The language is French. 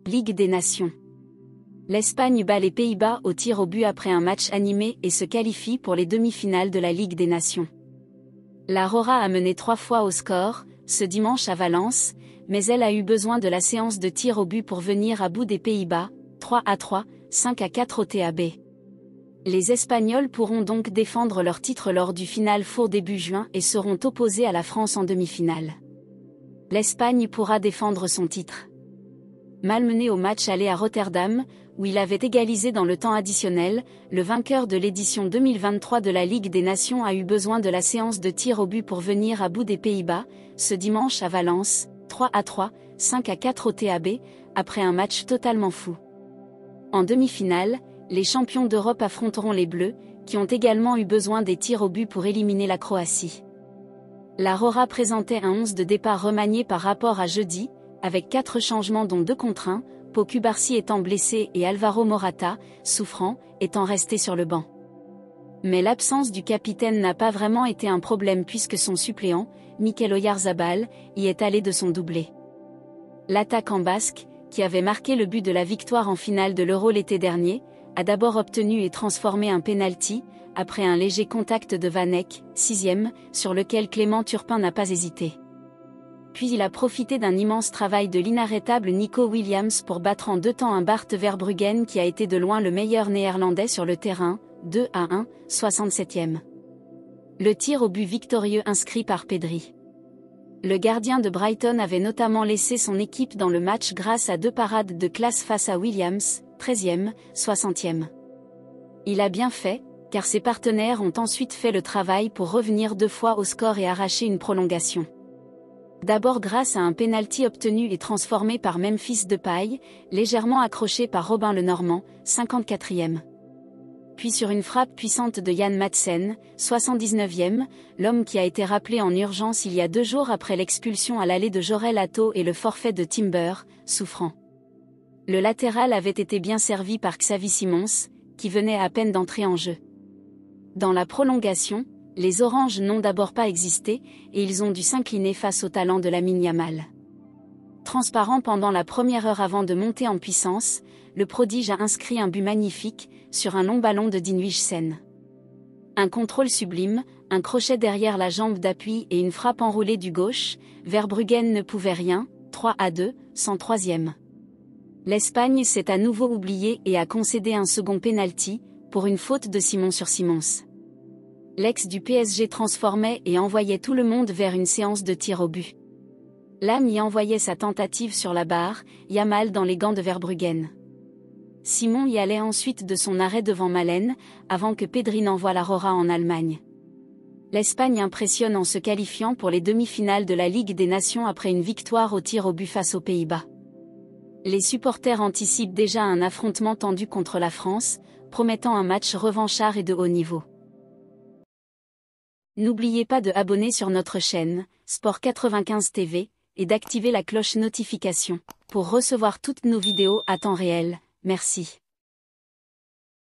Ligue des Nations. L'Espagne bat les Pays-Bas au tir au but après un match animé et se qualifie pour les demi-finales de la Ligue des Nations. La Roja a mené 3 fois au score, ce dimanche à Valence, mais elle a eu besoin de la séance de tir au but pour venir à bout des Pays-Bas, 3-3, 5-4 au TAB. Les Espagnols pourront donc défendre leur titre lors du Final Four début juin et seront opposés à la France en demi-finale. L'Espagne pourra défendre son titre. Malmené au match aller à Rotterdam, où il avait égalisé dans le temps additionnel, le vainqueur de l'édition 2023 de la Ligue des Nations a eu besoin de la séance de tir au but pour venir à bout des Pays-Bas, ce dimanche à Valence, 3-3, 5-4 au TAB, après un match totalement fou. En demi-finale, les champions d'Europe affronteront les Bleus, qui ont également eu besoin des tirs au but pour éliminer la Croatie. La Roja présentait un 11 de départ remanié par rapport à jeudi, avec 4 changements dont 2 contre 1, Pau Cubarsí étant blessé et Alvaro Morata, souffrant, étant resté sur le banc. Mais l'absence du capitaine n'a pas vraiment été un problème puisque son suppléant, Mikel Oyarzabal, y est allé de son doublé. L'attaquant basque, qui avait marqué le but de la victoire en finale de l'Euro l'été dernier, a d'abord obtenu et transformé un penalty, après un léger contact de Vanek, 6e, sur lequel Clément Turpin n'a pas hésité. Puis il a profité d'un immense travail de l'inarrêtable Nico Williams pour battre en 2 temps un Bart Verbruggen qui a été de loin le meilleur néerlandais sur le terrain, 2-1, 67e. Le tir au but victorieux inscrit par Pedri. Le gardien de Brighton avait notamment laissé son équipe dans le match grâce à 2 parades de classe face à Williams, 13e, 60e. Il a bien fait, car ses partenaires ont ensuite fait le travail pour revenir 2 fois au score et arracher une prolongation. D'abord grâce à un penalty obtenu et transformé par Memphis Depay, légèrement accroché par Robin Lenormand, 54e. Puis sur une frappe puissante de Jan Madsen, 79e, l'homme qui a été rappelé en urgence il y a 2 jours après l'expulsion à l'aller de Jorel Atto et le forfait de Timber, souffrant. Le latéral avait été bien servi par Xavi Simons, qui venait à peine d'entrer en jeu. Dans la prolongation, les Oranges n'ont d'abord pas existé, et ils ont dû s'incliner face au talent de Lamine Yamal. Transparent pendant la première heure avant de monter en puissance, le prodige a inscrit un but magnifique, sur un long ballon de Dean Huijsen. Un contrôle sublime, un crochet derrière la jambe d'appui et une frappe enroulée du gauche, Verbruggen ne pouvait rien, 3-2, 103e. L'Espagne s'est à nouveau oubliée et a concédé un second penalty, pour une faute de Simon sur Simons. L'ex du PSG transformait et envoyait tout le monde vers une séance de tir au but. Lam y envoyait sa tentative sur la barre, Yamal dans les gants de Verbruggen. Simon y allait ensuite de son arrêt devant Malen, avant que Pedri n'envoie la Roja en Allemagne. L'Espagne impressionne en se qualifiant pour les demi-finales de la Ligue des Nations après une victoire au tir au but face aux Pays-Bas. Les supporters anticipent déjà un affrontement tendu contre la France, promettant un match revanchard et de haut niveau. N'oubliez pas de abonner sur notre chaîne, Sport 95 TV, et d'activer la cloche notification, pour recevoir toutes nos vidéos à temps réel. Merci.